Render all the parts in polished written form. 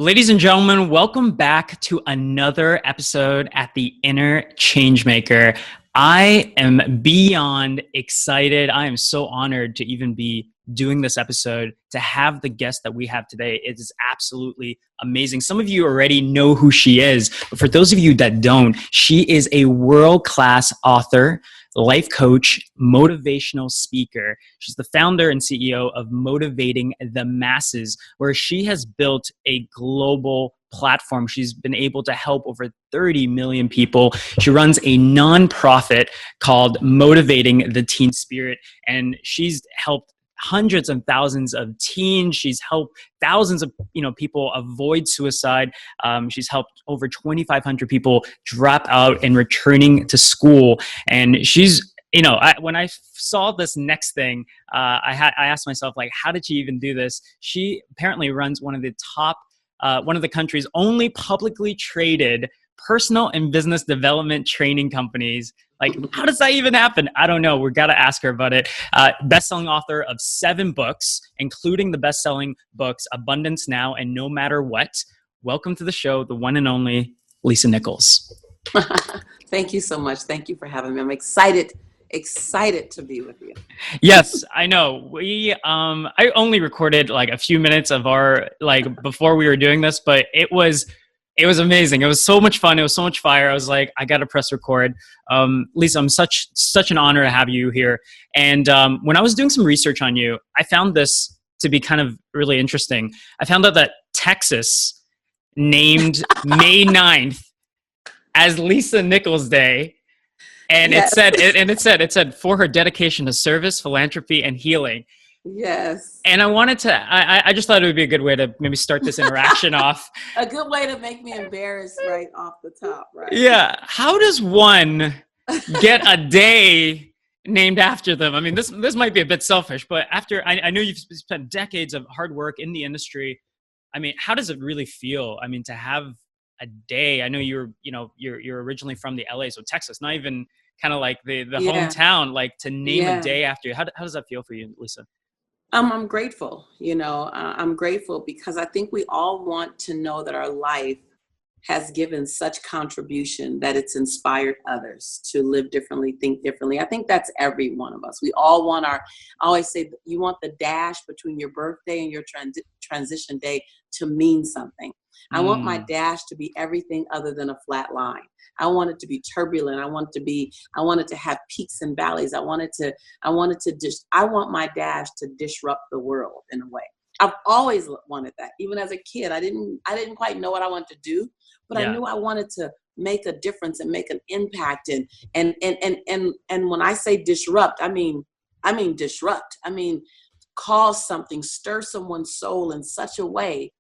Ladies and gentlemen, welcome back to another episode at the Inner Changemaker. I am beyond excited. I am so honored to even be doing this episode, to have the guest that we have today. It is absolutely amazing. Some of you already know who she is, but for those of you that don't, she is a world-class author, life coach, motivational speaker. She's the founder and CEO of Motivating the Masses, where she has built a global platform. She's been able to help over 30 million people. She runs a nonprofit called Motivating the Teen Spirit, and she's helped hundreds of thousands of teens. She's helped thousands of people avoid suicide. She's helped over 2,500 people drop out and returning to school. And she's, when I saw this next thing, I asked myself, like, how did she even do this? She apparently runs one of the country's only publicly traded personal and business development training companies. Like, how does that even happen? I don't know. We've got to ask her about it. Best-selling author of 7 books, including the best-selling books Abundance Now and No Matter What. Welcome to the show, the one and only Lisa Nichols. Thank you so much. Thank you for having me. I'm excited to be with you. Yes, I know. I only recorded like a few minutes of our, before we were doing this, but it was amazing. It was so much fun. It was so much fire. I was like, I got to press record. Lisa, I'm such an honor to have you here. And when I was doing some research on you, I found this to be kind of really interesting. I found out that Texas named May 9th as Lisa Nichols Day. And yes. it said for her dedication to service, philanthropy, and healing. Yes. And I just thought it would be a good way to maybe start this interaction off. A good way to make me embarrassed right off the top, right? Yeah. How does one get a day named after them? I mean, this might be a bit selfish, but after I know you've spent decades of hard work in the industry. I mean, how does it really feel? I mean, to have a day. I know you're originally from the LA, so Texas, not even kind of like the hometown, like to name a day after you. How does that feel for you, Lisa? I'm grateful. I'm grateful because I think we all want to know that our life has given such contribution that it's inspired others to live differently, think differently. I think that's every one of us. We all want I always say you want the dash between your birthday and your transition day to mean something. I want my dash to be everything other than a flat line. I want it to be turbulent. I want it to have peaks and valleys. I want my dash to disrupt the world in a way. I've always wanted that. Even as a kid, I didn't quite know what I wanted to do, but I knew I wanted to make a difference and make an impact. And when I say disrupt, I mean disrupt. I mean, cause something, stir someone's soul in such a way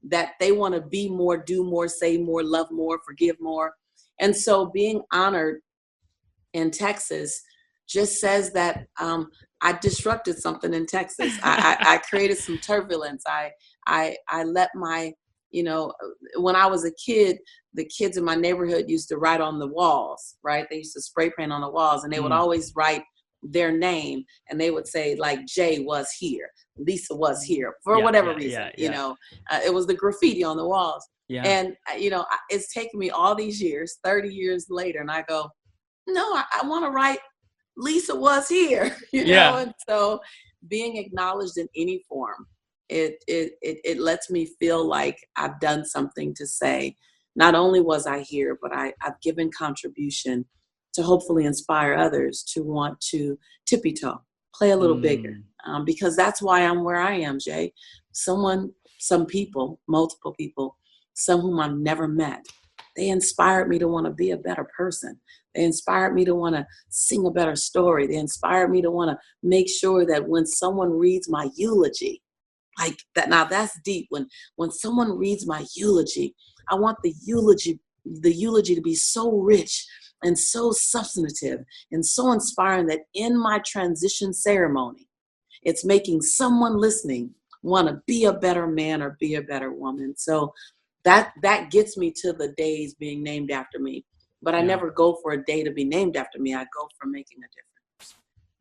that they want to be more, do more, say more, love more, forgive more. And so being honored in Texas just says that I disrupted something in Texas. I created some turbulence. I let my, when I was a kid, the kids in my neighborhood used to write on the walls, right? They used to spray paint on the walls, and they would always write their name, and they would say, like, Jay was here, Lisa was here, for whatever reason. It was the graffiti on the walls. Yeah. And, it's taken me all these years, 30 years later, and I go, no, I want to write Lisa was here, know? And so being acknowledged in any form, it lets me feel like I've done something to say, not only was I here, but I've given contribution to hopefully inspire others to want to tippy toe, play a little bigger, because that's why I'm where I am, Jay. Some people, multiple people, some whom I've never met, they inspired me to want to be a better person. They inspired me to want to sing a better story. They inspired me to want to make sure that when someone reads my eulogy, like that, now that's deep. When someone reads my eulogy, I want the eulogy to be so rich and so substantive and so inspiring that in my transition ceremony, it's making someone listening want to be a better man or be a better woman. So that gets me to the days being named after me. But I never go for a day to be named after me. I go for making a difference.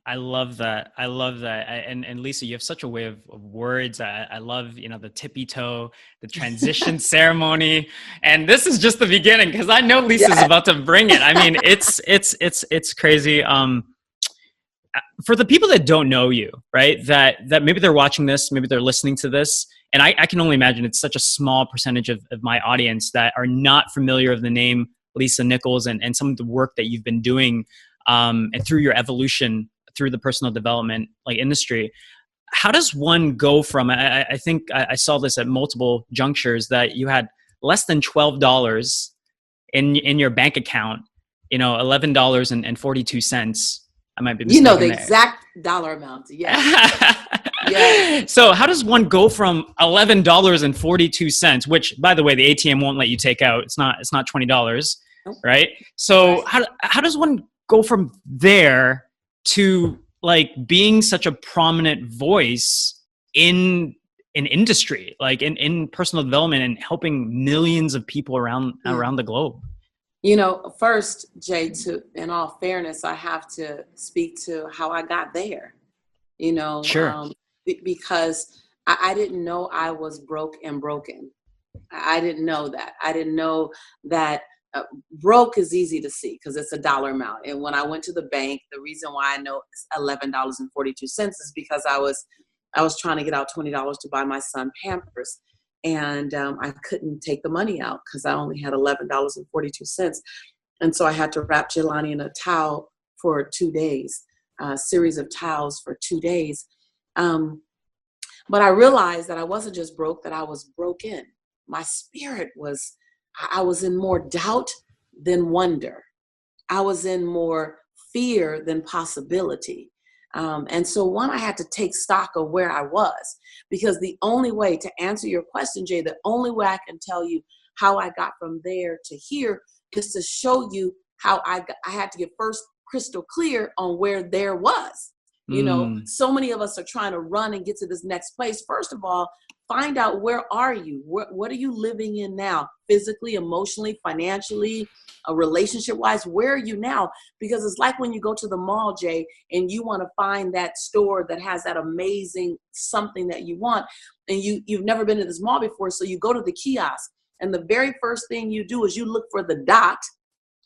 I love that. I love that. And Lisa, you have such a way of words. I love, you know, the tippy toe, the transition ceremony. And this is just the beginning because I know Lisa's Yes. about to bring it. I mean, it's crazy. For the people that don't know you, right? That maybe they're watching this, maybe they're listening to this. And I can only imagine it's such a small percentage of my audience that are not familiar with the name Lisa Nichols and some of the work that you've been doing and through your evolution through the personal development like industry. How does one go from, I think I saw this at multiple junctures that you had less than $12 in your bank account, you know, $11.42. I might be mistaken. You know the there. exact dollar amount. Yes. Yes. So how does one go from $11.42, which by the way, the ATM won't let you take out. It's not $20, right? So how does one go from there to like being such a prominent voice in an industry, like in personal development and helping millions of people around the globe? You know, first, Jay, in all fairness, I have to speak to how I got there, you know, Sure. Because I didn't know I was broke and broken. I didn't know that. I didn't know that broke is easy to see because it's a dollar amount. And when I went to the bank, the reason why I know it's $11.42 is because I was trying to get out $20 to buy my son Pampers. And I couldn't take the money out because I only had $11.42. And so I had to wrap Jelani in a towel for 2 days, a series of towels for 2 days. But I realized that I wasn't just broke, that I was broken. My spirit I was in more doubt than wonder. I was in more fear than possibility. And so I had to take stock of where I was, because the only way to answer your question, Jay, the only way I can tell you how I got from there to here is to show you how I had to get first crystal clear on where there was. You know, so many of us are trying to run and get to this next place. First of all, find out, where are you? What are you living in now? Physically, emotionally, financially, relationship-wise, where are you now? Because it's like when you go to the mall, Jay, and you want to find that store that has that amazing something that you want, and you've never been to this mall before, so you go to the kiosk, and the very first thing you do is you look for the dot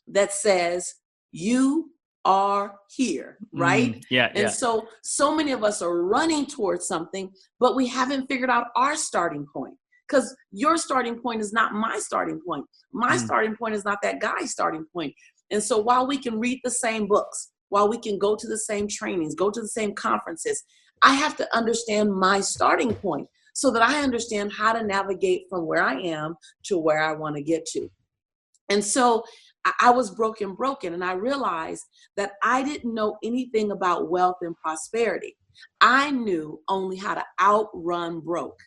that says, you are here, right? And so many of us are running towards something, but we haven't figured out our starting point, because your starting point is not my starting point. My starting point is not that guy's starting point. And so while we can read the same books, while we can go to the same trainings, go to the same conferences, I have to understand my starting point so that I understand how to navigate from where I am to where I want to get to. And so I was broken, and I realized that I didn't know anything about wealth and prosperity. I knew only how to outrun broke.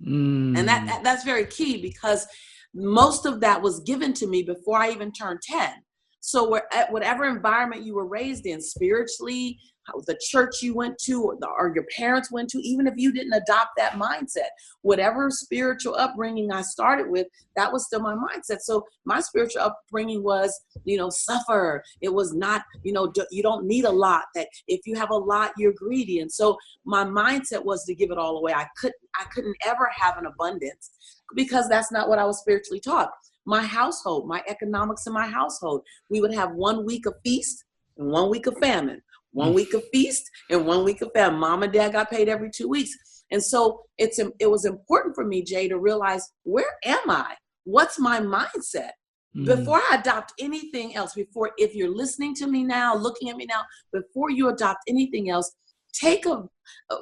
And that's very key, because most of that was given to me before I even turned 10. So whatever environment you were raised in, spiritually, the church you went to, or your parents went to, even if you didn't adopt that mindset, whatever spiritual upbringing I started with, that was still my mindset. So my spiritual upbringing was, suffer. It was not, you don't need a lot, that if you have a lot, you're greedy. And so my mindset was to give it all away. I couldn't ever have an abundance, because that's not what I was spiritually taught. My household, my economics in my household, we would have 1 week of feast and 1 week of famine. 1 week of feast and 1 week of famine. Mom and dad got paid every 2 weeks. And so it was important for me, Jay, to realize, where am I? What's my mindset? Before I adopt anything else, if you're listening to me now, looking at me now, before you adopt anything else, take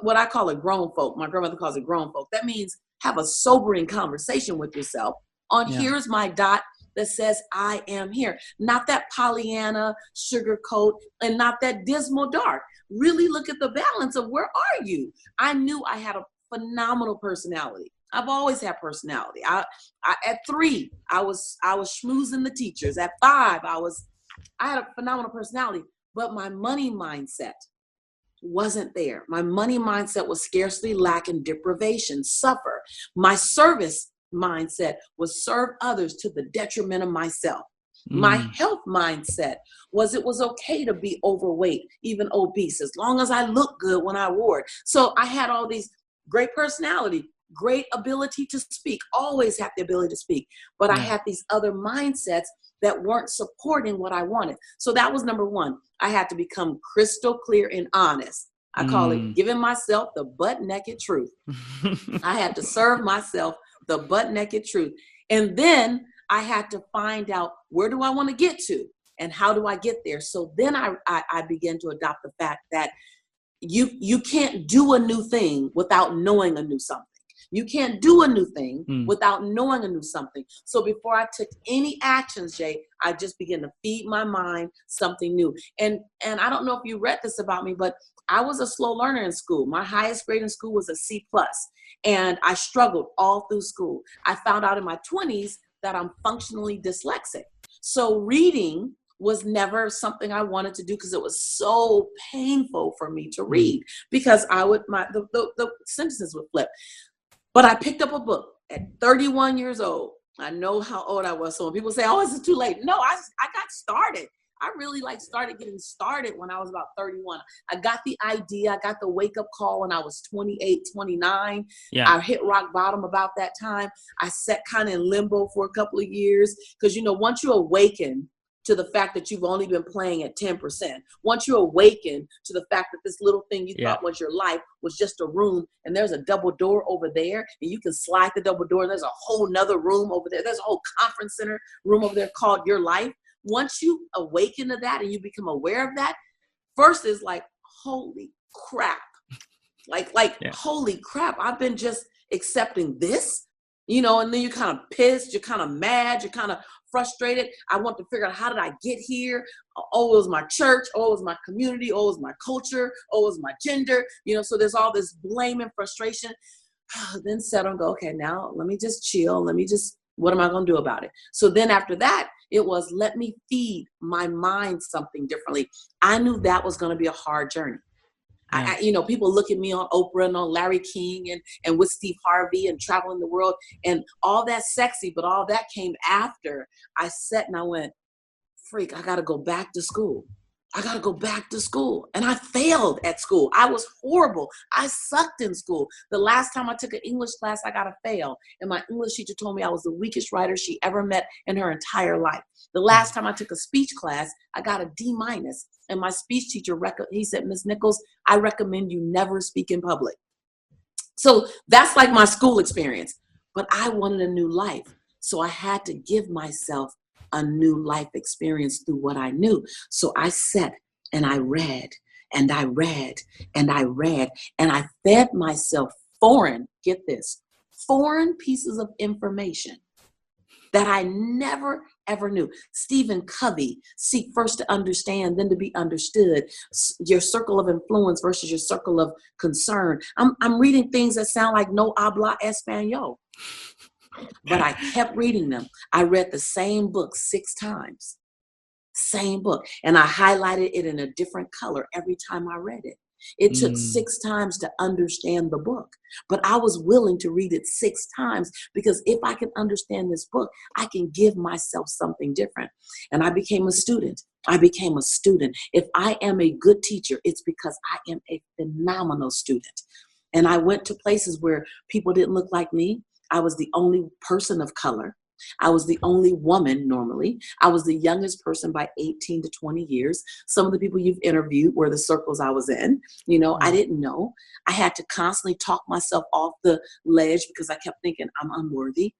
what I call a grown folk. My grandmother calls it grown folk. That means have a sobering conversation with yourself on here's my dot that says I am here. Not that Pollyanna sugarcoat, and not that dismal dark. Really look at the balance of, where are you? I knew I had a phenomenal personality. I've always had personality. At 3, I was schmoozing the teachers. At 5, I had a phenomenal personality, but my money mindset wasn't there. My money mindset was scarcely, lack, and deprivation, suffer. My service mindset was serve others to the detriment of myself. My health mindset was it was okay to be overweight, even obese, as long as I looked good when I wore it. So I had all these great personality, great ability to speak, always have the ability to speak. But I had these other mindsets that weren't supporting what I wanted. So that was number one. I had to become crystal clear and honest. I call it giving myself the butt naked truth. I had to serve myself the butt naked truth. And then I had to find out, where do I want to get to and how do I get there? So then I began to adopt the fact that you can't do a new thing without knowing a new something. You can't do a new thing without knowing a new something. So before I took any actions, Jay, I just began to feed my mind something new. And I don't know if you read this about me, but I was a slow learner in school. My highest grade in school was a C+. And I struggled all through school. I found out in my 20s that I'm functionally dyslexic. So reading was never something I wanted to do because it was so painful for me to read because the sentences would flip. But I picked up a book at 31 years old. I know how old I was. So when people say, oh, is it too late? No, I got started. I really started getting started when I was about 31. I got the idea. I got the wake up call when I was 28, 29. Yeah. I hit rock bottom about that time. I sat kind of in limbo for a couple of years because, once you awaken to the fact that you've only been playing at 10%, once you awaken to the fact that this little thing you thought was your life was just a room and there's a double door over there and you can slide the double door and there's a whole nother room over there. There's a whole conference center room over there called your life. Once you awaken to that and you become aware of that, first is holy crap. Holy crap, I've been just accepting this, and then you're kind of pissed, you're kind of mad, you're kind of frustrated. I want to figure out, how did I get here? Oh, it was my church. Oh, it was my community. Oh, it was my culture. Oh, it was my gender. So there's all this blame and frustration. Then settle and go, okay, now let me just chill. What am I going to do about it? So then after that, it was, let me feed my mind something differently. I knew that was going to be a hard journey. Yeah. People look at me on Oprah and on Larry King and with Steve Harvey and traveling the world and all that's sexy, but all that came after I sat and I went, freak, I got to go back to school. I got to go back to school. And I failed at school. I was horrible. I sucked in school. The last time I took an English class, I got a fail. And my English teacher told me I was the weakest writer she ever met in her entire life. The last time I took a speech class, I got a D-. And my speech teacher, he said, Ms. Nichols, I recommend you never speak in public. So that's my school experience. But I wanted a new life. So I had to give myself a new life experience through what I knew. So I sat and I read and I read and I read and I fed myself foreign pieces of information that I never, ever knew. Stephen Covey, seek first to understand, then to be understood. Your circle of influence versus your circle of concern. I'm reading things that sound like no habla español. But I kept reading them. I read the same book 6 times. Same book. And I highlighted it in a different color every time I read it. It took 6 times to understand the book. But I was willing to read it 6 times because if I can understand this book, I can give myself something different. And I became a student. If I am a good teacher, it's because I am a phenomenal student. And I went to places where people didn't look like me. I was the only person of color. I was the only woman normally. I was the youngest person by 18 to 20 years. Some of the people you've interviewed were the circles I was in. I didn't know. I had to constantly talk myself off the ledge because I kept thinking, I'm unworthy.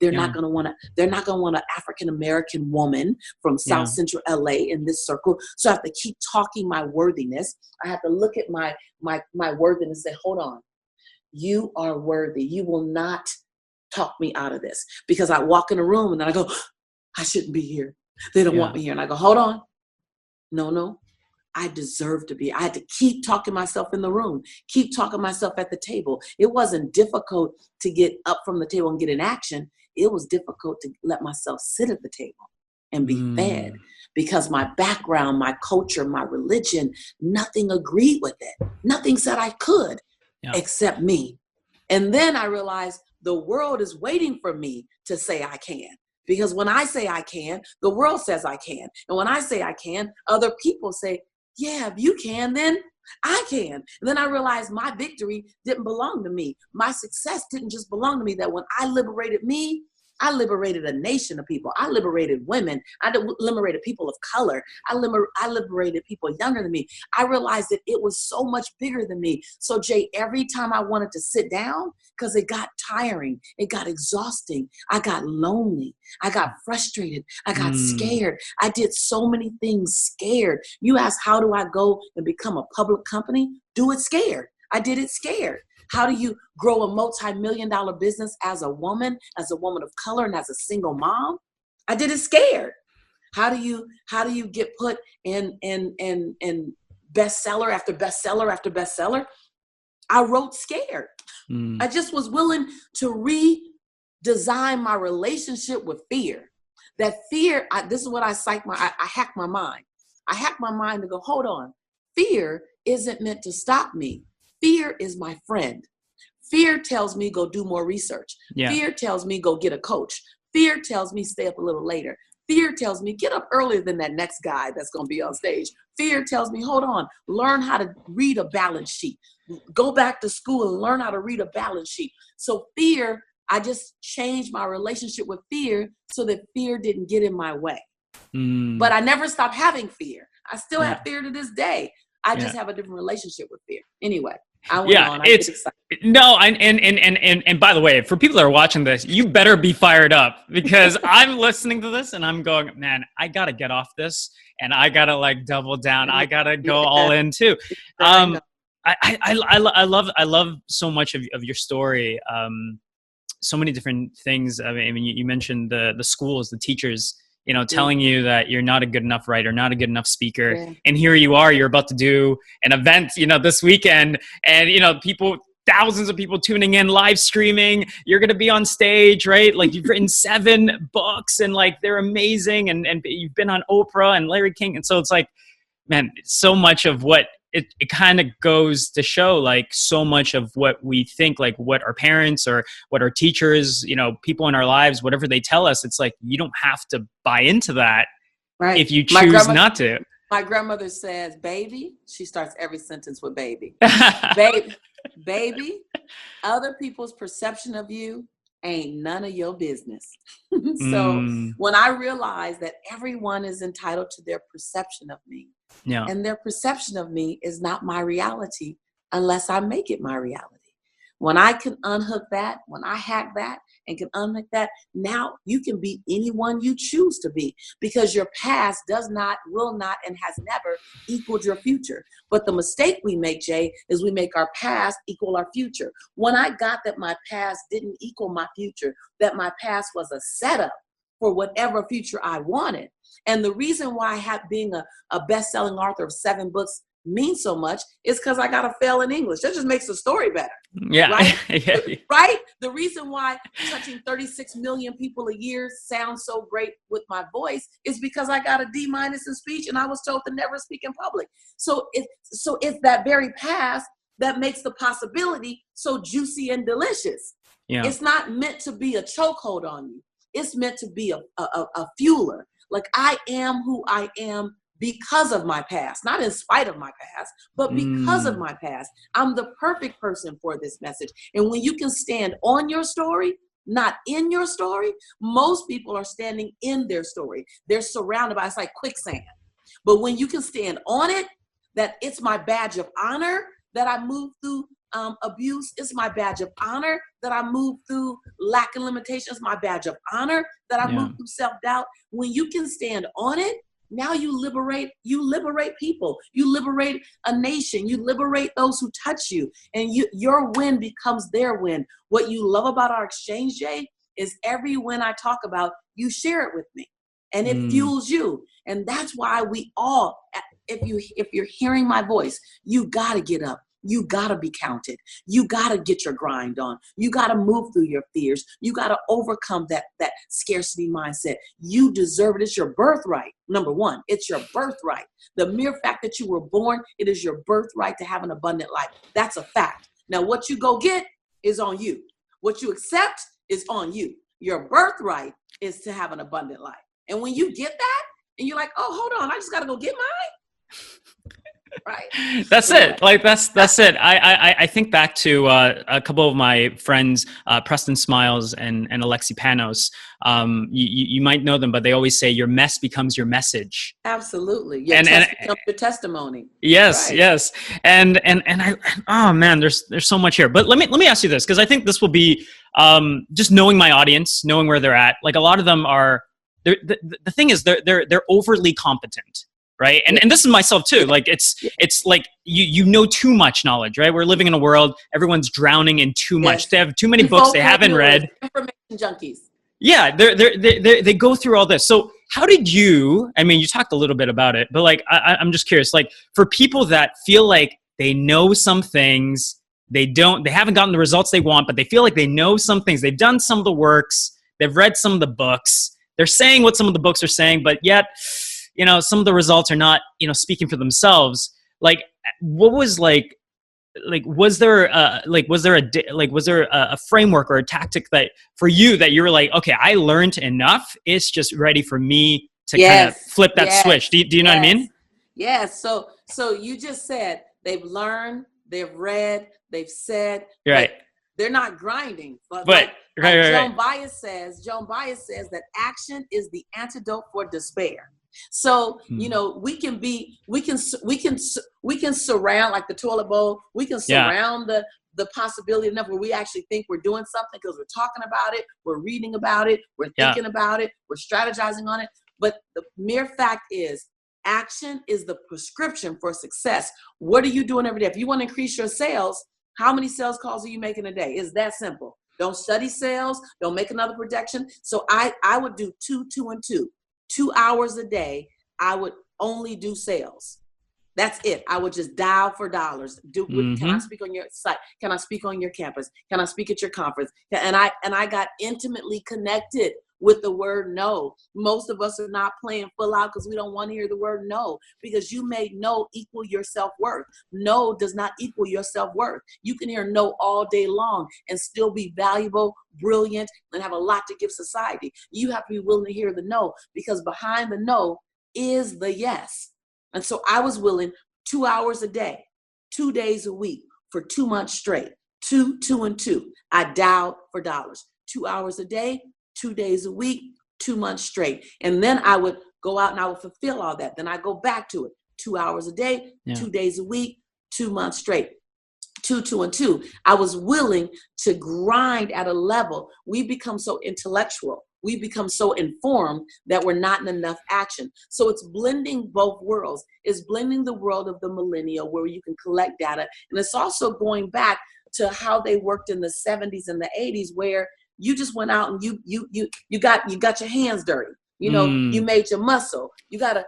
They're not going to want an African-American woman from South Central LA in this circle. So I have to keep talking my worthiness. I have to look at my worthiness and say, hold on. You are worthy. You will not talk me out of this. Because I walk in a room and then I go, I shouldn't be here. They don't want me here. And I go, hold on. No, I deserve to be. I had to keep talking myself in the room, keep talking myself at the table. It wasn't difficult to get up from the table and get in action. It was difficult to let myself sit at the table and be fed because my background, my culture, my religion, nothing agreed with it. Nothing said I could. Except me. And then I realized the world is waiting for me to say I can. Because when I say I can, the world says I can. And when I say I can, other people say, yeah, if you can, then I can. And then I realized my victory didn't belong to me. My success didn't just belong to me. That when I liberated me, I liberated a nation of people. I liberated women. I liberated people of color. I liberated people younger than me. I realized that it was so much bigger than me. So Jay, every time I wanted to sit down, because it got tiring, it got exhausting, I got lonely, I got frustrated, I got scared. I did so many things scared. You ask, how do I go and become a public company? Do it scared. I did it scared. How do you grow a multi-million-dollar business as a woman of color, and as a single mom? I did it scared. How do you get put in bestseller after bestseller after bestseller? I wrote scared. I just was willing to redesign my relationship with fear. That fear, this is what I hack my mind. I hack my mind to go, hold on. Fear isn't meant to stop me. Fear is my friend. Fear tells me go do more research. Yeah. Fear tells me go get a coach. Fear tells me stay up a little later. Fear tells me get up earlier than that next guy that's going to be on stage. Fear tells me, hold on, learn how to read a balance sheet. Go back to school and learn how to read a balance sheet. So fear, I just changed my relationship with fear so that fear didn't get in my way. But I never stopped having fear. I still have fear to this day. I just have a different relationship with fear. Anyway, I went on. And by the way, for people that are watching this, you better be fired up, because I'm listening to this and I'm going, man, I got to get off this and I got to like double down. I got to go all in too. I love so much of your story. So many different things. I mean, you mentioned the schools, the teachers, telling you that you're not a good enough writer, not a good enough speaker. Yeah. And here you are, you're about to do an event, this weekend, and, thousands of people tuning in, live streaming, you're going to be on stage, right? Like, you've written 7 books and like, they're amazing. And you've been on Oprah and Larry King. And so it's like, man, so much of what it kind of goes to show, like, so much of what we think, like what our parents or what our teachers, people in our lives, whatever they tell us, it's like, you don't have to buy into that, right, if you choose not to. My grandmother says, baby, she starts every sentence with baby. baby, other people's perception of you ain't none of your business. So when I realized that everyone is entitled to their perception of me, and their perception of me is not my reality unless I make it my reality. When I can unhook that, when I hack that and can unhook that, now you can be anyone you choose to be, because your past does not, will not, and has never equaled your future. But the mistake we make, Jay, is we make our past equal our future. When I got that my past didn't equal my future, that my past was a setup for whatever future I wanted. And the reason why being a best-selling author of 7 books means so much is because I got to fail in English. That just makes the story better. Yeah. Right? Right? The reason why touching 36 million people a year sounds so great with my voice is because I got a D- in speech and I was told to never speak in public. So it's that very past that makes the possibility so juicy and delicious. Yeah. It's not meant to be a chokehold on you. It's meant to be a fueler. Like, I am who I am because of my past, not in spite of my past, but because of my past. I'm the perfect person for this message. And when you can stand on your story, not in your story, most people are standing in their story. They're surrounded by, it's like quicksand. But when you can stand on it, that it's my badge of honor that I moved through abuse. It's my badge of honor that I moved through lack and limitations. My badge of honor that I moved through self-doubt. When you can stand on it, now you liberate people. You liberate a nation. You liberate those who touch you. And your win becomes their win. What you love about our exchange, Jay, is every win I talk about, you share it with me. And it fuels you. And that's why we all, if you're hearing my voice, you got to get up. You got to be counted. You got to get your grind on. You got to move through your fears. You got to overcome that scarcity mindset. You deserve it. It's your birthright. Number one, it's your birthright. The mere fact that you were born, it is your birthright to have an abundant life. That's a fact. Now, what you go get is on you. What you accept is on you. your birthright is to have an abundant life. And when you get that and you're like, oh, hold on, I just got to go get mine. Right. That's it. Like that's it. I think back to a couple of my friends, Preston Smiles and Alexi Panos. You might know them, but they always say your mess becomes your message. Absolutely. Your test becomes your testimony. Yes, right. Yes. And I, oh man, there's so much here. But let me ask you this, because I think this will be just knowing my audience, knowing where they're at. Like a lot of them are. The thing is, they're overly competent. Right. And this is myself too. Like it's like you know too much knowledge, right? We're living in a world, everyone's drowning in too much. They have too many books they haven't read. Information junkies. Yeah, they go through all this. So how did you, I mean, you talked a little bit about it, but like I'm just curious, like for people that feel like they know some things, they haven't gotten the results they want, but they feel like they know some things. They've done some of the works, they've read some of the books, they're saying what some of the books are saying, but yet some of the results are not, speaking for themselves. Like, what was was there a framework or a tactic that for you that you were like, okay, I learned enough. It's just ready for me to kind of flip that switch. Do you know what I mean? Yes. So you just said they've learned, they've read, they've said, right. They're not grinding, but Joan Baez says that action is the antidote for despair. So, we can surround like the toilet bowl. We can surround the possibility enough where we actually think we're doing something because we're talking about it, we're reading about it, we're thinking about it, we're strategizing on it. But the mere fact is, action is the prescription for success. What are you doing every day? If you want to increase your sales, how many sales calls are you making a day? It's that simple. Don't study sales. Don't make another projection. So I would do 2, 2, and 2. 2 hours a day, I would only do sales. That's it. I would just dial for dollars. Can I speak on your site? Can I speak on your campus? Can I speak at your conference? And I got intimately connected with the word no. Most of us are not playing full out because we don't want to hear the word no, because you made no equal your self-worth. No does not equal your self-worth. You can hear no all day long and still be valuable, brilliant, and have a lot to give society. You have to be willing to hear the no, because behind the no is the yes. And so I was willing 2 hours a day, 2 days a week for 2 months straight, 2, 2, and 2. I dialed for dollars, 2 hours a day, 2 days a week, 2 months straight. And then I would go out and I would fulfill all that. Then I go back to it, 2 hours a day, 2 days a week, 2 months straight. 2, 2, and 2. I was willing to grind at a level. We become so intellectual. We become so informed that we're not in enough action. So it's blending both worlds. It's blending the world of the millennial where you can collect data. And it's also going back to how they worked in the 70s and the 80s, where you just went out and you got your hands dirty. You made your muscle. You gotta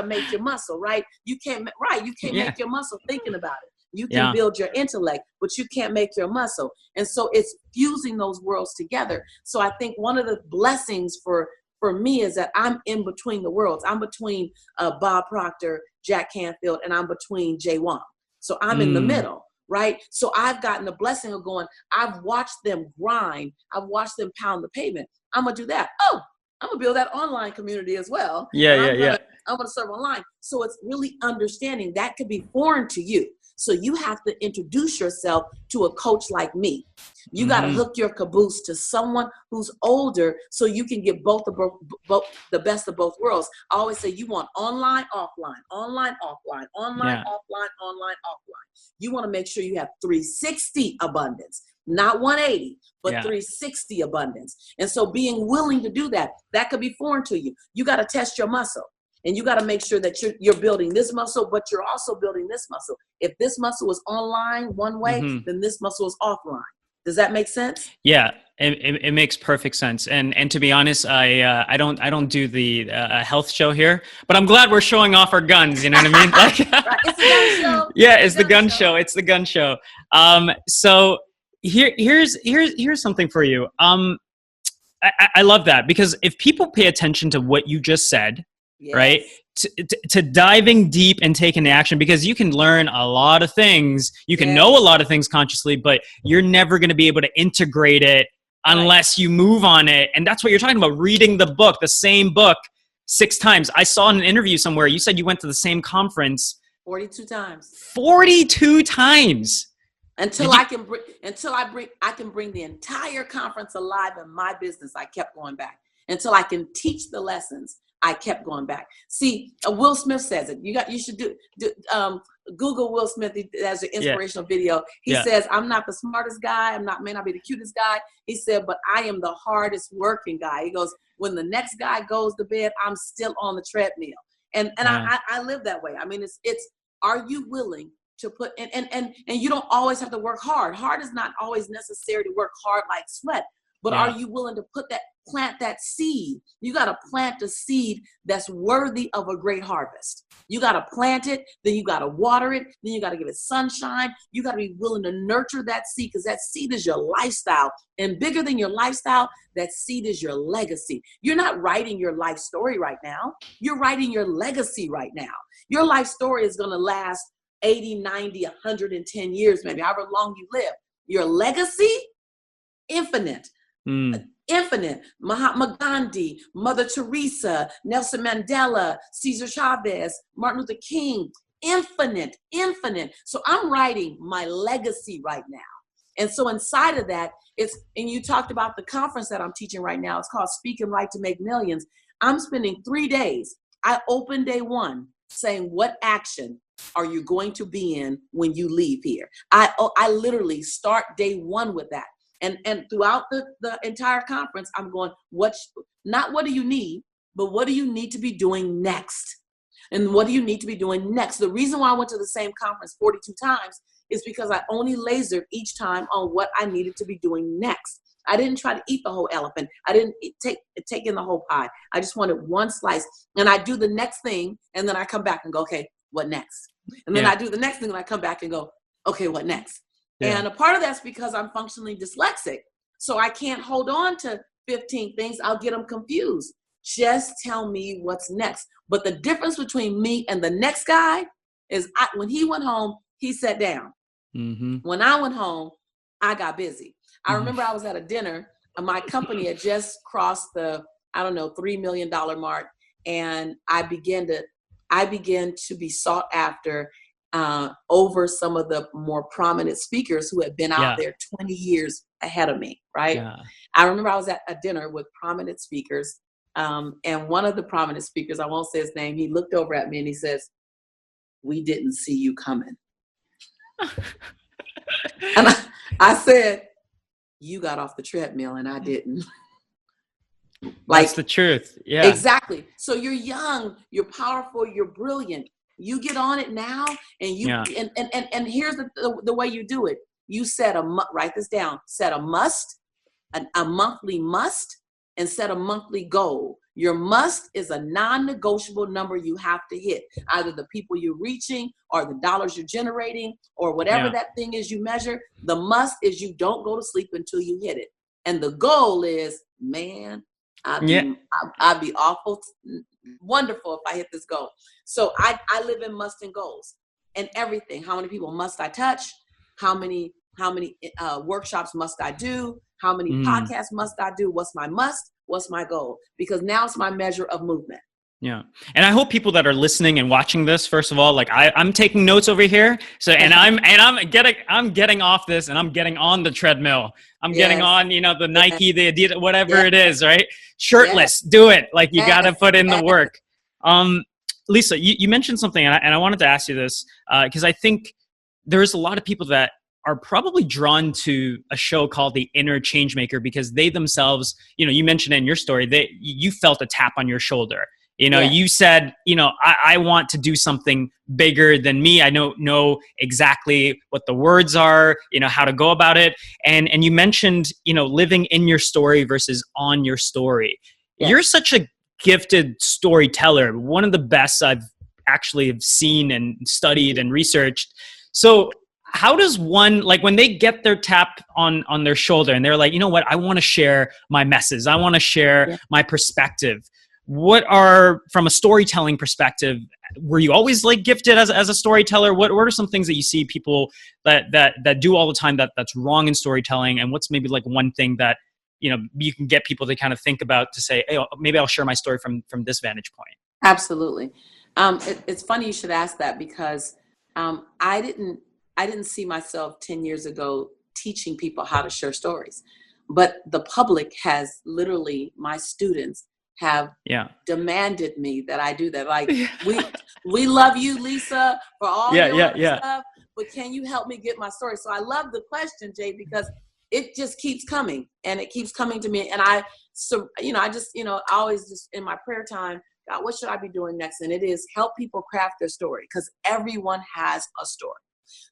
make your muscle, right? You can't make your muscle thinking about it. You can build your intellect, but you can't make your muscle. And so it's fusing those worlds together. So I think one of the blessings for me is that I'm in between the worlds. I'm between Bob Proctor, Jack Canfield, and I'm between Jay Wong. So I'm in the middle, right? So I've gotten the blessing of going, I've watched them grind. I've watched them pound the pavement. I'm going to do that. Oh, I'm going to build that online community as well. I'm going to serve online. So it's really understanding that could be foreign to you. So you have to introduce yourself to a coach like me. You got to hook your caboose to someone who's older so you can get both the best of both worlds. I always say you want online, offline, online, offline, online, offline, online, offline. You want to make sure you have 360 abundance, not 180, but 360 abundance. And so being willing to do that could be foreign to you. You got to test your muscle. And you got to make sure that you're building this muscle, but you're also building this muscle. If this muscle is online one way, then this muscle is offline. Does that make sense? Yeah, it makes perfect sense. And to be honest, I don't do the health show here, but I'm glad we're showing off our guns. You know what I mean? Like, right. It's the gun show. Yeah, it's the gun show. It's the gun show. So here's something for you. I love that, because if people pay attention to what you just said. Yes. Right? To diving deep and taking action, because you can learn a lot of things. You can know a lot of things consciously, but you're never going to be able to integrate it unless you move on it. And that's what you're talking about, reading the book, the same book 6 times. I saw in an interview somewhere, you said you went to the same conference 42 times. 42 times. Until I can bring the entire conference alive in my business, I kept going back. Until I can teach the lessons, I kept going back. See, Will Smith says it. You should do Google Will Smith as an inspirational video. He says, "I'm not the smartest guy. May not be the cutest guy." He said, "But I am the hardest working guy." He goes, "When the next guy goes to bed, I'm still on the treadmill." And I live that way. I mean, it's are you willing to put and you don't always have to work hard. Hard is not always necessary to work hard like sweat, but are you willing to plant that seed? You got to plant a seed that's worthy of a great harvest. You got to plant it, then you got to water it, then you got to give it sunshine. You got to be willing to nurture that seed, because that seed is your lifestyle. And bigger than your lifestyle, that seed is your legacy. You're not writing your life story right now. You're writing your legacy right now. Your life story is going to last 80, 90, 110 years, maybe, however long you live. Your legacy, infinite. Infinite. Mahatma Gandhi, Mother Teresa, Nelson Mandela, Cesar Chavez, Martin Luther King. Infinite. So I'm writing my legacy right now. And so inside of that, and you talked about the conference that I'm teaching right now. It's called Speak and Write to Make Millions. I'm spending 3 days. I open day 1 saying, what action are you going to be in when you leave here? I literally start day 1 with that. And throughout the entire conference, I'm going, not what do you need, but what do you need to be doing next? And what do you need to be doing next? The reason why I went to the same conference 42 times is because I only lasered each time on what I needed to be doing next. I didn't try to eat the whole elephant. I didn't take in the whole pie. I just wanted one slice. And I do the next thing, and then I come back and go, okay, what next? And then I do the next thing, and I come back and go, okay, what next? Yeah. And a part of that's because I'm functionally dyslexic. So I can't hold on to 15 things. I'll get them confused. Just tell me what's next. But the difference between me and the next guy is when he went home, he sat down. Mm-hmm. When I went home, I got busy. I remember I was at a dinner, and my company had just crossed the, $3 million mark. And I began to be sought after over some of the more prominent speakers who had been out there 20 years ahead of me, right? Yeah. I remember I was at a dinner with prominent speakers, and one of the prominent speakers, I won't say his name, he looked over at me and he says, "We didn't see you coming." And I said, "You got off the treadmill and I didn't." That's the truth. Yeah. Exactly. So you're young, you're powerful, you're brilliant. You get on it now, and and here's the way you do it. You write this down, set a monthly must, and set a monthly goal. Your must is a non-negotiable number you have to hit, either the people you're reaching or the dollars you're generating or whatever that thing is you measure. The must is you don't go to sleep until you hit it. And the goal is, man, I'd be awful wonderful if I hit this goal. So I live in must and goals and everything. How many people must I touch? How many workshops must I do? How many podcasts must I do? What's my must? What's my goal? Because now it's my measure of movement. Yeah. And I hope people that are listening and watching this, first of all, like I'm taking notes over here. So, and I'm getting off this and I'm getting on the treadmill. I'm getting on, the Nike, the Adidas, whatever it is, right? Shirtless, do it. Like you got to put in the work. Lisa, you mentioned something and I wanted to ask you this because I think there's a lot of people that are probably drawn to a show called The Inner Changemaker because they themselves, you mentioned in your story, you felt a tap on your shoulder. You said, I want to do something bigger than me. I don't know exactly what the words are, how to go about it. And you mentioned, living in your story versus on your story. Yeah. You're such a gifted storyteller, one of the best I've actually seen and studied and researched. So how does one, like when they get their tap on their shoulder and they're like, you know what, I want to share my message. I want to share my perspective. What are, from a storytelling perspective, were you always like gifted as a storyteller? What are some things that you see people that do all the time that's wrong in storytelling? And what's maybe like one thing that, you can get people to kind of think about, to say, hey, maybe I'll share my story from this vantage point. Absolutely. It's funny you should ask that, because I didn't see myself 10 years ago teaching people how to share stories, but the public has literally, my students have demanded me that I do that. Like, we love you, Lisa, for all your stuff, but can you help me get my story? So I love the question, Jay, because it just keeps coming, and it keeps coming to me. And I always just in my prayer time, God, what should I be doing next? And it is help people craft their story, because everyone has a story.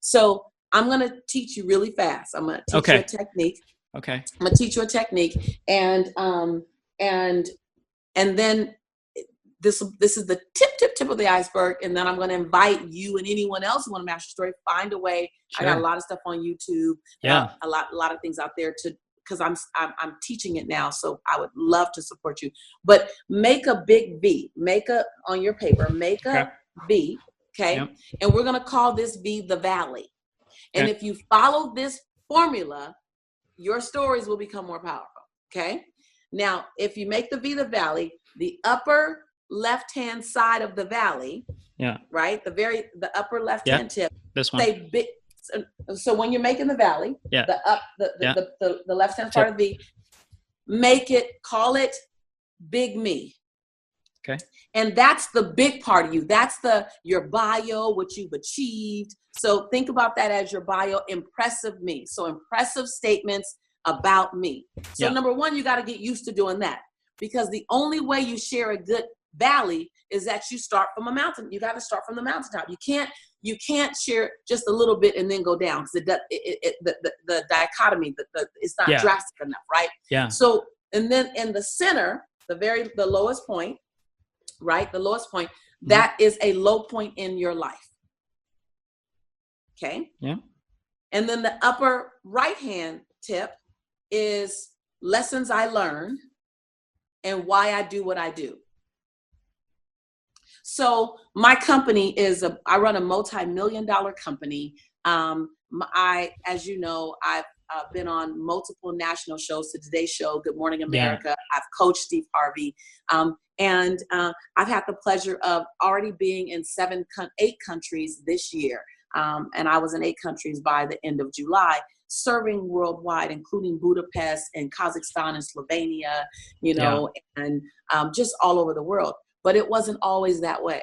So I'm going to teach you really fast. I'm going to teach you a technique. Okay. I'm going to teach you a technique, and then this is the tip of the iceberg. And then I'm going to invite you and anyone else who want to master story, find a way. Sure. I got a lot of stuff on YouTube. Yeah. A lot of things out there because I'm teaching it now. So I would love to support you, but make a big V, on your paper, make a V. Okay. Yep. And we're going to call this V the valley. And if you follow this formula, your stories will become more powerful. Okay. Now, if you make the V the valley, the upper left-hand side of the valley, right? The upper left-hand tip. This one. Say big. So when you're making the valley, the left-hand part of the V, call it big me. Okay. And that's the big part of you. That's your bio, what you've achieved. So think about that as your bio, impressive me. So impressive statements about me. So number one, you got to get used to doing that, because the only way you share a good valley is that you start from a mountain. You got to start from the mountaintop. You can't share just a little bit and then go down, because the dichotomy, it's not drastic enough, right? Yeah. So, and then in the center, the lowest point, right? The lowest point, that is a low point in your life. Okay. Yeah. And then the upper right-hand tip is lessons I learned and why I do what I do. So my company I run a multi-million-dollar company. As you know, I've been on multiple national shows, to Today's Show, Good Morning America. Yeah. I've coached Steve Harvey. And I've had the pleasure of already being in 8 countries this year. And I was in 8 countries by the end of July, serving worldwide, including Budapest and Kazakhstan and Slovenia, and just all over the world. But it wasn't always that way.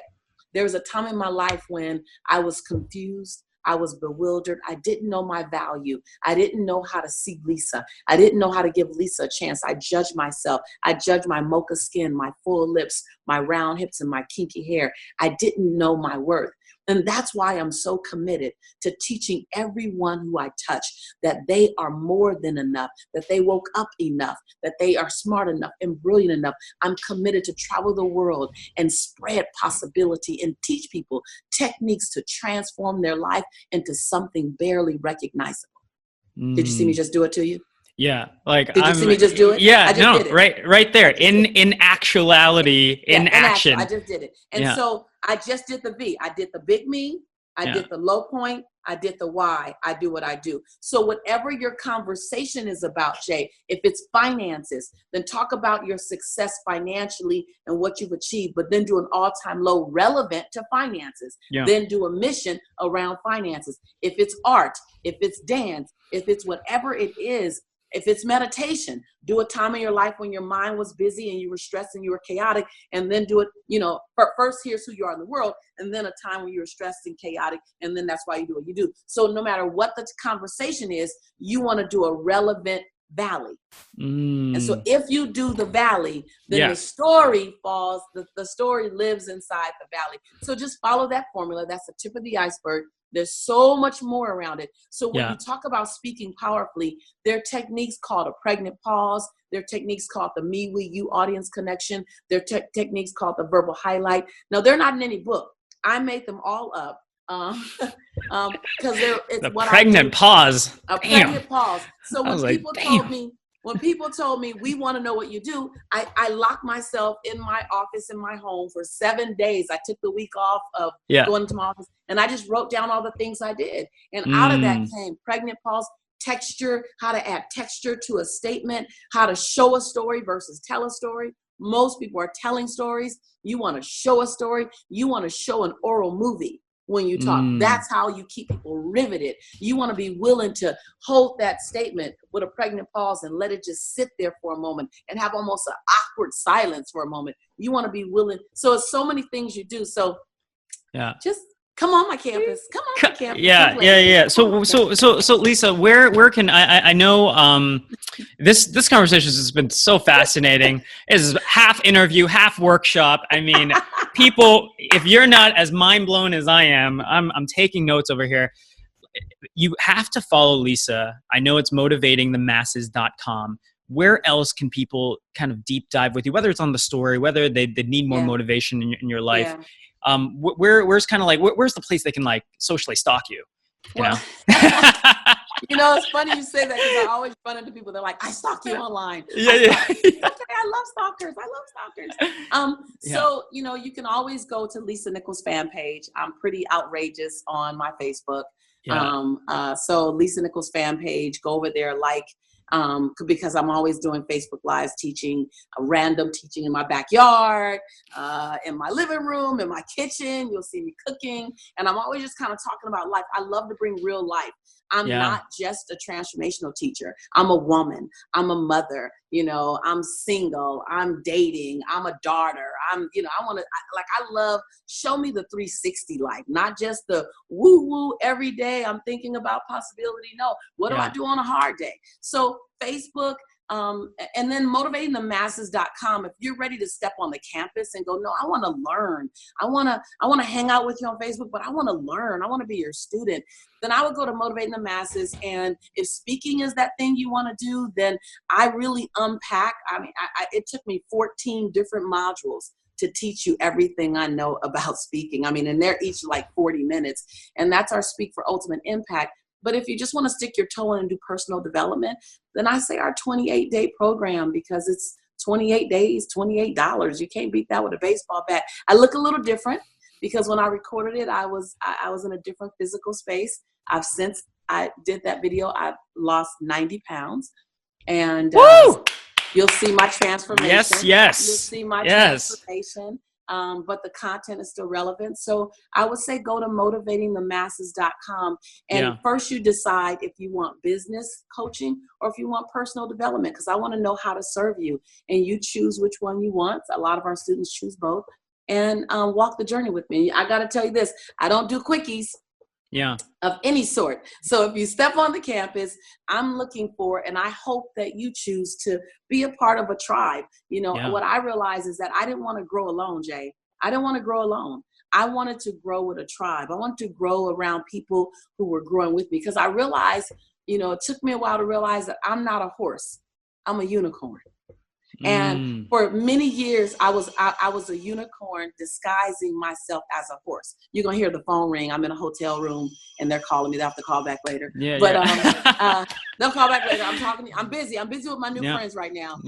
There was a time in my life when I was confused. I was bewildered. I didn't know my value. I didn't know how to see Lisa. I didn't know how to give Lisa a chance. I judged myself. I judged my mocha skin, my full lips, my round hips, and my kinky hair. I didn't know my worth. And that's why I'm so committed to teaching everyone who I touch that they are more than enough, that they woke up enough, that they are smart enough and brilliant enough. I'm committed to travel the world and spread possibility and teach people techniques to transform their life into something barely recognizable. Did you see me just do it to you? Yeah, like did you see me just do it? Yeah, no, right there. In actuality, in action. I just did it. And so I just did the V. I did the big me. I did the low point. I did the why. I do what I do. So whatever your conversation is about, Jay, if it's finances, then talk about your success financially and what you've achieved, but then do an all-time low relevant to finances. Yeah. Then do a mission around finances. If it's art, if it's dance, if it's whatever it is, if it's meditation, do a time in your life when your mind was busy and you were stressed and you were chaotic, and then do it, first here's who you are in the world, and then a time when you were stressed and chaotic, and then that's why you do what you do. So no matter what the conversation is, you want to do a relevant valley. And so if you do the valley, then the story falls, the story lives inside the valley. So just follow that formula. That's the tip of the iceberg. There's so much more around it. So when you talk about speaking powerfully, there are techniques called a pregnant pause. There are techniques called the me, we, you audience connection. There are techniques called the verbal highlight. Now, they're not in any book. I made them all up because it's the what pregnant I do. Pause. A pregnant pause. So when people told me, we want to know what you do, I locked myself in my office, in my home for 7 days. I took the week off of going to my office, and I just wrote down all the things I did. And out of that came pregnant pause. texture, how to add texture to a statement, how to show a story versus tell a story. Most people are telling stories. You want to show a story. You want to show an oral movie when you talk. That's how you keep people riveted. You want to be willing to hold that statement with a pregnant pause and let it just sit there for a moment and have almost an awkward silence for a moment. You want to be willing. So it's so many things you do. So yeah, just come on my campus. Come on my campus. Yeah. So Lisa, where can I know this conversation has been so fascinating. It's half interview, half workshop. I mean, people, if you're not as mind blown as I am, I'm taking notes over here. You have to follow Lisa. I know it's motivatingthemasses.com. Where else can people kind of deep dive with you, whether it's on the story, whether they need more motivation in your life? Where's kind of like, where's the place they can like socially stalk you? You know? You know, it's funny you say that because I always run into people. They're like, I stalk you online. Yeah. Okay, I love stalkers. So, you know, you can always go to Lisa Nichols fan page. I'm pretty outrageous on my Facebook. So Lisa Nichols fan page, go over there, because I'm always doing Facebook Lives, teaching in my backyard, in my living room, in my kitchen. You'll see me cooking, and I'm always just kind of talking about life. I love to bring real life. I'm not just a transformational teacher. I'm a woman. I'm a mother. You know, I'm single. I'm dating. I'm a daughter. I love, show me the 360 life, not just the woo woo every day. I'm thinking about possibility. No, what do I do on a hard day? So Facebook, and then motivatingthemasses.com. If you're ready to step on the campus and go, no, I want to learn. I want to hang out with you on Facebook, but I want to learn. I want to be your student. Then I would go to Motivating the Masses. And if speaking is that thing you want to do, then I really unpack. I mean, it took me 14 different modules to teach you everything I know about speaking. I mean, and they're each like 40 minutes. And that's our Speak for Ultimate Impact. But if you just want to stick your toe in and do personal development, then I say our 28-day program, because it's 28 days, $28. You can't beat that with a baseball bat. I look a little different because when I recorded it, I was in a different physical space. Since I did that video, I've lost 90 pounds. And you'll see my transformation. Yes. You'll see my transformation. But the content is still relevant. So I would say go to motivatingthemasses.com. And first you decide if you want business coaching or if you want personal development, because I want to know how to serve you. And you choose which one you want. A lot of our students choose both. And walk the journey with me. I got to tell you this, I don't do quickies. Of any sort. So if you step on the campus, I'm looking for, and I hope that you choose to be a part of a tribe. You know, what I realized is that I didn't want to grow alone, Jay. I didn't want to grow alone. I wanted to grow with a tribe. I wanted to grow around people who were growing with me, because I realized, you know, it took me a while to realize that I'm not a horse. I'm a unicorn. And for many years, I was a unicorn disguising myself as a horse. You're going to hear the phone ring. I'm in a hotel room and they're calling me. They'll have to call back later. They'll call back later. I'm busy. I'm busy with my new friends right now.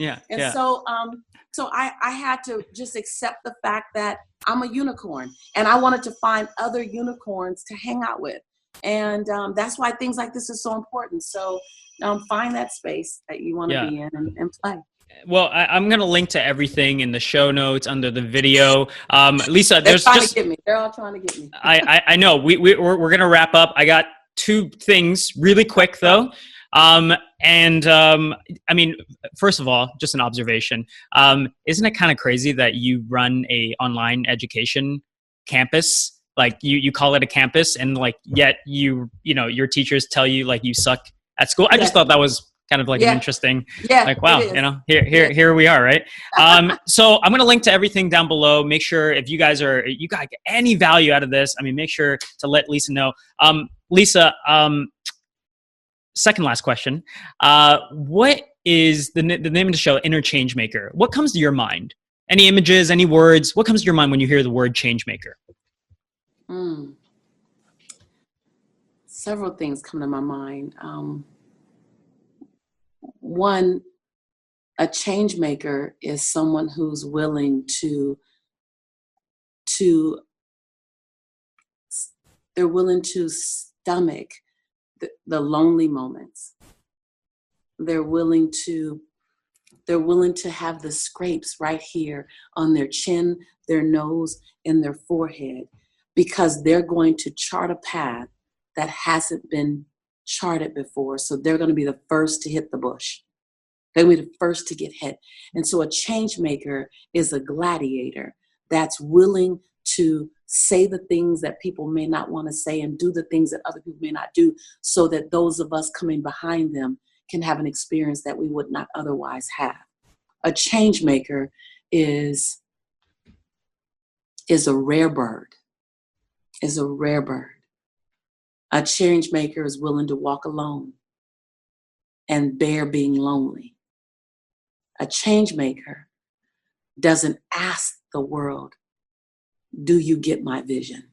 So I had to just accept the fact that I'm a unicorn, and I wanted to find other unicorns to hang out with. And that's why things like this is so important. So find that space that you want to be in and play. Well, I'm going to link to everything in the show notes under the video. Lisa, they're trying to get me. They're all trying to get me. I know. We're going to wrap up. I got two things really quick though. I mean, first of all, just an observation. Isn't it kind of crazy that you run a online education campus? Like you call it a campus, and like yet you know your teachers tell you like you suck at school. I just thought that was kind of like an interesting, like, wow, you know, here we are, right? So I'm going to link to everything down below. Make sure if you got any value out of this, I mean, make sure to let Lisa know. Lisa, second last question. What is the name of the show, Inner Change Maker? What comes to your mind? Any images, any words? What comes to your mind when you hear the word change maker? Several things come to my mind. One, a change maker is someone who's willing they're willing to stomach the lonely moments. they're willing to have the scrapes right here on their chin, their nose, and their forehead, because they're going to chart a path that hasn't been charted before. So they're going to be the first to hit the bush. They're going to be the first to get hit. And so a change maker is a gladiator that's willing to say the things that people may not want to say and do the things that other people may not do, so that those of us coming behind them can have an experience that we would not otherwise have. A change maker is a rare bird, is a rare bird. A change maker is willing to walk alone and bear being lonely. A change maker doesn't ask the world, do you get my vision?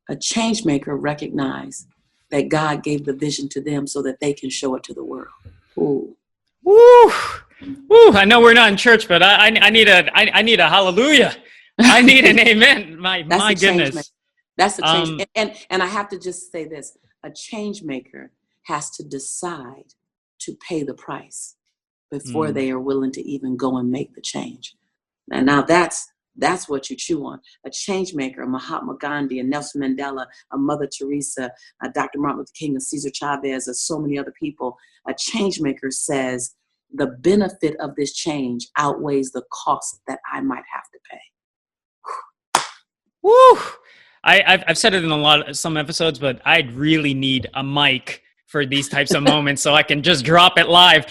A change maker recognizes that God gave the vision to them so that they can show it to the world. Ooh. Woo! Woo! I know we're not in church, but I need a hallelujah. I need an amen. My goodness. That's a change. And I have to just say this: a change maker has to decide to pay the price before they are willing to even go and make the change. And now that's what you chew on. A change maker, a Mahatma Gandhi, a Nelson Mandela, a Mother Teresa, a Dr. Martin Luther King, a Cesar Chavez, and so many other people. A change maker says the benefit of this change outweighs the cost that I might have to pay. Woo! I've said it in some episodes, but I'd really need a mic for these types of moments so I can just drop it live.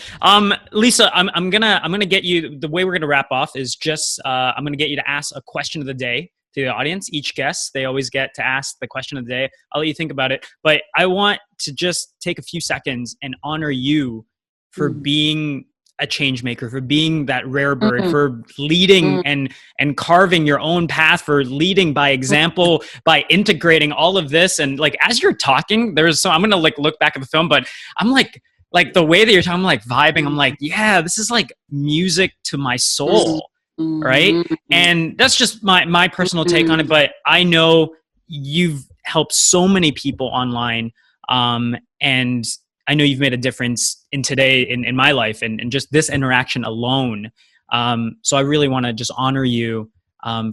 Lisa, I'm gonna get you, the way we're gonna wrap off is just I'm gonna get you to ask a question of the day to the audience. Each guest, they always get to ask the question of the day. I'll let you think about it, but I want to just take a few seconds and honor you for being a change maker, for being that rare bird, for leading and carving your own path, for leading by example, by integrating all of this. And like, as you're talking, I'm going to like look back at the film, but I'm like the way that you're talking, I'm like vibing. I'm like, yeah, this is like music to my soul. Right. And that's just my personal take on it. But I know you've helped so many people online. And I know you've made a difference in my life and just this interaction alone. So I really want to just honor you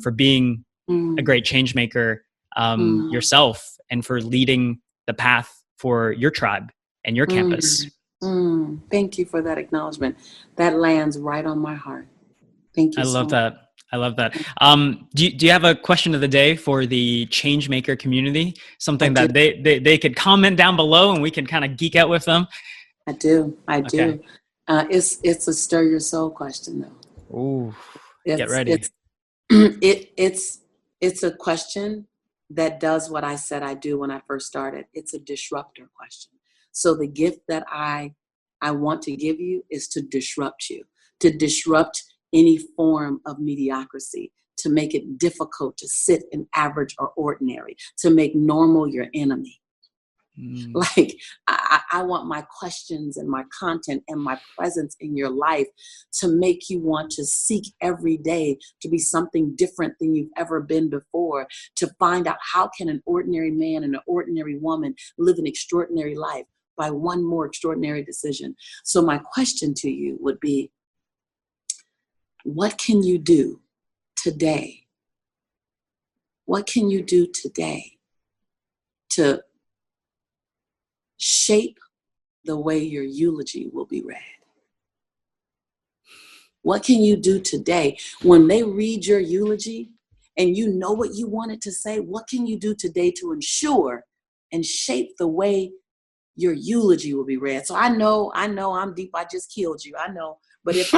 for being a great change maker yourself, and for leading the path for your tribe and your campus. Thank you for that acknowledgement. That lands right on my heart. Thank you. I love that. I love that. Do you have a question of the day for the change maker community? Something that they could comment down below and we can kind of geek out with them? I do. It's a stir your soul question though. Ooh, get ready. It's a question that does what I said I do when I first started. It's a disruptor question. So the gift that I want to give you is to disrupt you, to disrupt any form of mediocrity, to make it difficult to sit in average or ordinary, to make normal your enemy. Like, I want my questions and my content and my presence in your life to make you want to seek every day to be something different than you've ever been before, to find out how can an ordinary man and an ordinary woman live an extraordinary life by one more extraordinary decision. So my question to you would be, what can you do today? What can you do today to shape the way your eulogy will be read? What can you do today when they read your eulogy and you know what you wanted to say? What can you do today to ensure and shape the way your eulogy will be read? So I know I'm deep. I just killed you. I know. But if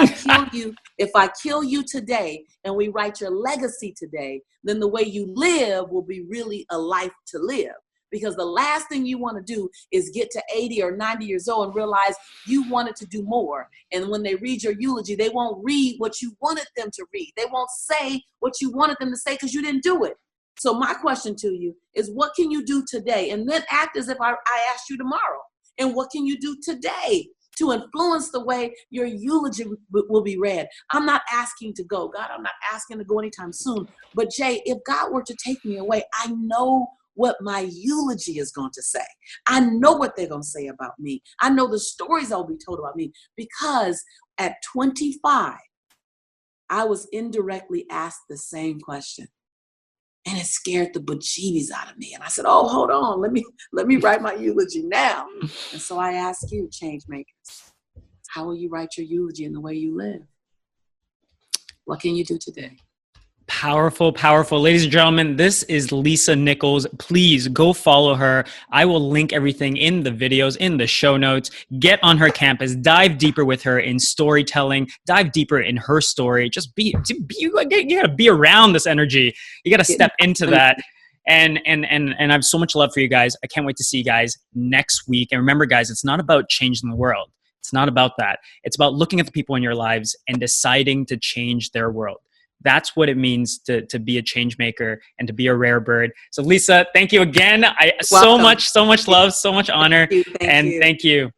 I kill you today and we write your legacy today, then the way you live will be really a life to live. Because the last thing you want to do is get to 80 or 90 years old and realize you wanted to do more. And when they read your eulogy, they won't read what you wanted them to read. They won't say what you wanted them to say because you didn't do it. So my question to you is, what can you do today? And then act as if I asked you tomorrow. And what can you do today to influence the way your eulogy will be read? I'm not asking to go. God, I'm not asking to go anytime soon. But Jay, if God were to take me away, I know what my eulogy is going to say. I know what they're going to say about me. I know the stories that will be told about me, because at 25, I was indirectly asked the same question. And it scared the bejeebies out of me. And I said, oh, hold on, let me write my eulogy now. And so I ask you, change makers, how will you write your eulogy in the way you live? What can you do today? Powerful, powerful. Ladies and gentlemen, this is Lisa Nichols. Please go follow her. I will link everything in the videos, in the show notes. Get on her campus, dive deeper with her in storytelling, dive deeper in her story. Just you gotta be around this energy. You gotta step into that. And I have so much love for you guys. I can't wait to see you guys next week. And remember, guys, it's not about changing the world. It's not about that. It's about looking at the people in your lives and deciding to change their world. That's what it means to be a change maker and to be a rare bird. So Lisa, thank you again. So much love, so much honor. Thank you. Thank you.